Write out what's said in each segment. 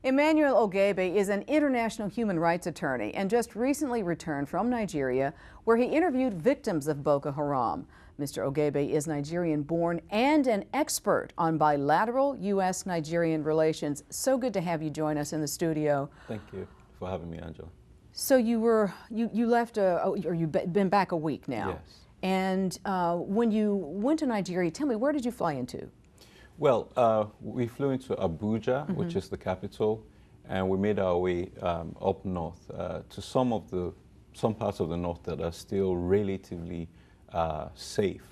Emmanuel Ogebe is an international human rights attorney and just recently returned from Nigeria, where he interviewed victims of Boko Haram. Mr. Ogebe is Nigerian-born and an expert on bilateral U.S.-Nigerian relations. So good to have you join us in the studio. Thank you for having me, Angela. So you left, or you've been back a week now. Yes. And when you went to Nigeria, tell me, where did you fly into? Well, we flew into Abuja, which is the capital, and we made our way up north to some parts of the north that are still relatively safe.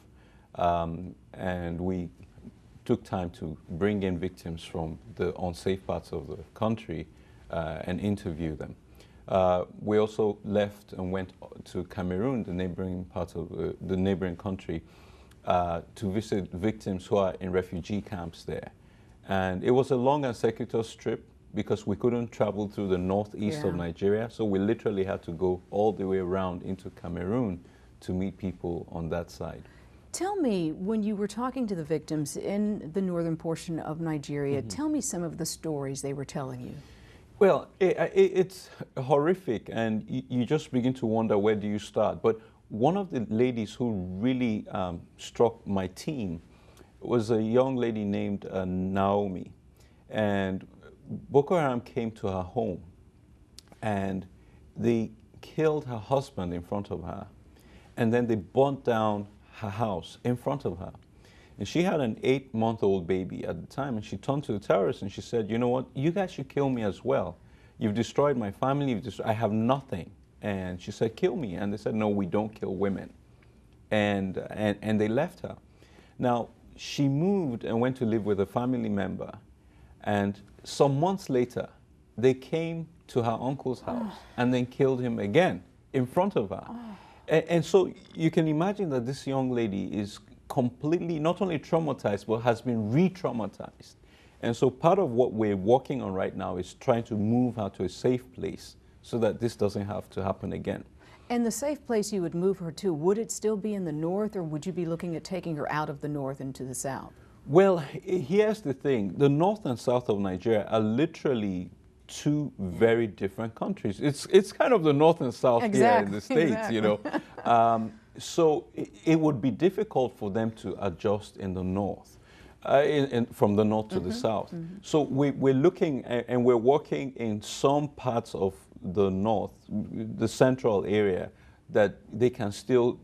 And we took time to bring in victims from the unsafe parts of the country and interview them. We also left and went to Cameroon, the neighboring part of the neighboring country, to visit victims who are in refugee camps there. And it was a long and circuitous trip because we couldn't travel through the northeast of Nigeria, so we literally had to go all the way around into Cameroon to meet people on that side. Tell me, when you were talking to the victims in the northern portion of Nigeria, tell me some of the stories they were telling you. Well, it's horrific, and you just begin to wonder, where do you start? But one of the ladies who really struck my team was a young lady named Naomi. And Boko Haram came to her home, and they killed her husband in front of her. And then they burnt down her house in front of her. And she had an 8-month-old baby at the time, and she turned to the terrorists and she said, you know what, you guys should kill me as well. You've destroyed my family, I have nothing. And she said, kill me. And they said, no, we don't kill women. And they left her. Now, she moved and went to live with a family member. And some months later, they came to her uncle's house and then killed him again in front of her. And so you can imagine that this young lady is completely not only traumatized, but has been re-traumatized. And so part of what we're working on right now is trying to move her to a safe place so that this doesn't have to happen again. And the safe place you would move her to, would it still be in the north, or would you be looking at taking her out of the north into the south? Well, here's the thing. The north and south of Nigeria are literally two very different countries. It's kind of the north and south here in the States, you know. So it would be difficult for them to adjust in the north, from the north to the south. So we're looking and we're working in some parts of the north, the central area, that they can still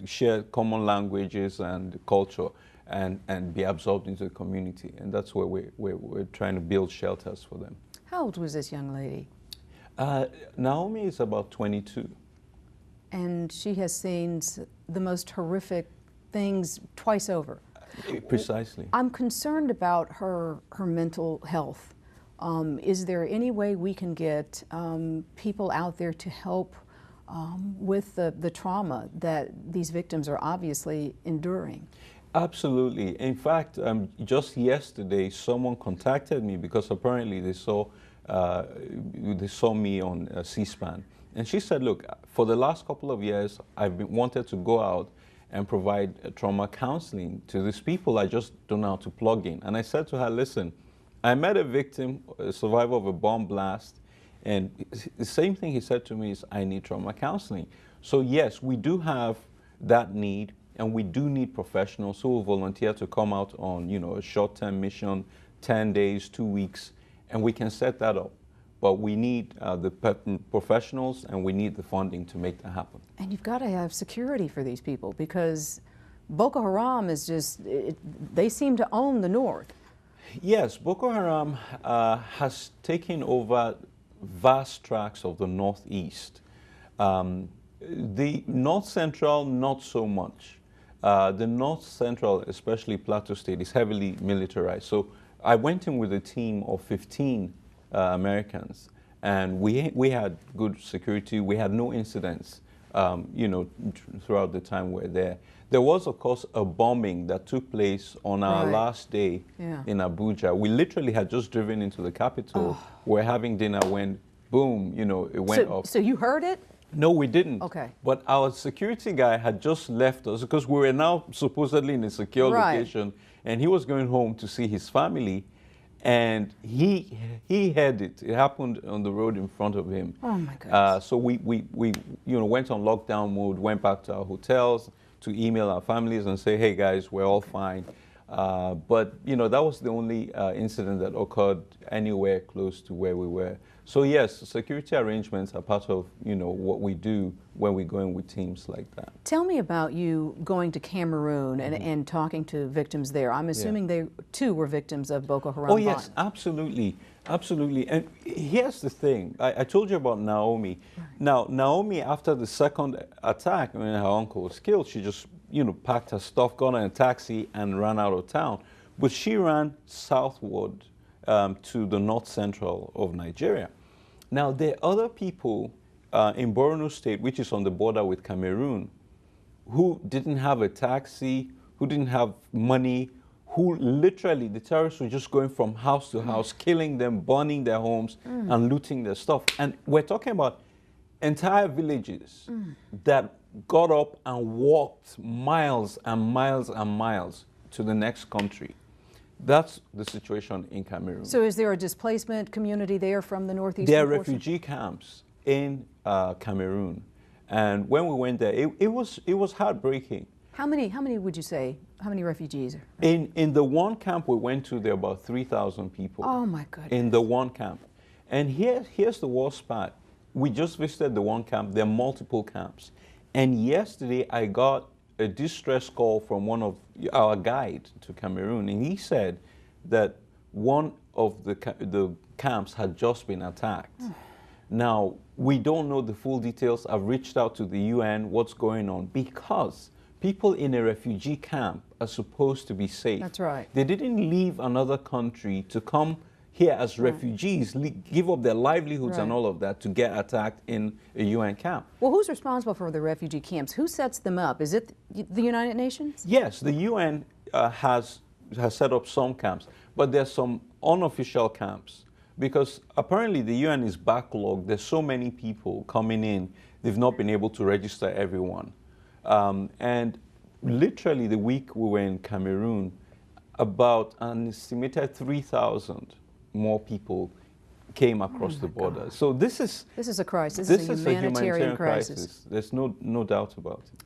share common languages and culture and be absorbed into the community. And that's where we're trying to build shelters for them. How old was this young lady? Naomi is about 22. And she has seen the most horrific things twice over. Precisely. I'm concerned about her mental health. Is there any way we can get people out there to help with the trauma that these victims are obviously enduring? Absolutely. In fact, just yesterday, someone contacted me because apparently they saw me on C-SPAN. And she said, look, for the last couple of years, I've wanted to go out and provide trauma counseling to these people. I just don't know how to plug in. And I said to her, listen, I met a victim, a survivor of a bomb blast, and the same thing he said to me is, I need trauma counseling. So yes, we do have that need, and we do need professionals who will volunteer to come out on, you know, a short-term mission, 10 days, 2 weeks, and we can set that up. But we need the professionals, and we need the funding to make that happen. And you've got to have security for these people, because Boko Haram is just, they seem to own the north. Yes, Boko Haram has taken over vast tracts of the northeast. The north central, not so much. The north central, especially Plateau State, is heavily militarized. So I went in with a team of 15 Americans, and we had good security. We had no incidents, you know, throughout the time we were there. There was, of course, a bombing that took place on our last day in Abuja. We literally had just driven into the capital. We're having dinner when, boom, you know, it went off. So you heard it? No, we didn't. Okay. But our security guy had just left us because we were now supposedly in a secure location, and he was going home to see his family. And he had it. It happened on the road in front of him. Oh my goodness. So we went on lockdown mode, went back to our hotels to email our families and say, hey guys, we're all fine. But that was the only incident that occurred anywhere close to where we were. So yes, security arrangements are part of what we do when we go in with teams like that. Tell me about you going to Cameroon and talking to victims there. I'm assuming they too were victims of Boko Haram. Oh yes, absolutely, absolutely. And here's the thing: I told you about Naomi. Right. Now Naomi, after the second attack, when her uncle was killed, she just packed her stuff, got in a taxi, and ran out of town. But she ran southward to the north central of Nigeria. Now, there are other people in Borno State, which is on the border with Cameroon, who didn't have a taxi, who didn't have money, who literally, the terrorists were just going from house to house, killing them, burning their homes, and looting their stuff. And we're talking about entire villages that got up and walked miles and miles and miles to the next country. That's the situation in Cameroon. So is there a displacement community there from the northeastern There are portion? refugee camps in Cameroon. And when we went there, it was heartbreaking. How many would you say, how many refugees? In the one camp we went to, there were about 3,000 people. Oh my goodness. In the one camp. And here's the worst part. We just visited the one camp. There are multiple camps. And yesterday I got a distress call from one of our guide to Cameroon, and he said that one of the camps had just been attacked. Now, we don't know the full details. I've reached out to the UN, what's going on, because people in a refugee camp are supposed to be safe. That's right. They didn't leave another country to come here as refugees, give up their livelihoods and all of that to get attacked in a UN camp. Well, who's responsible for the refugee camps? Who sets them up? Is it the United Nations? Yes, the UN has set up some camps, but there's some unofficial camps because apparently the UN is backlogged. There's so many people coming in, they've not been able to register everyone. And literally the week we were in Cameroon, about an estimated 3,000 more people came across the border. So this is a crisis. This is a humanitarian crisis. There's no doubt about it.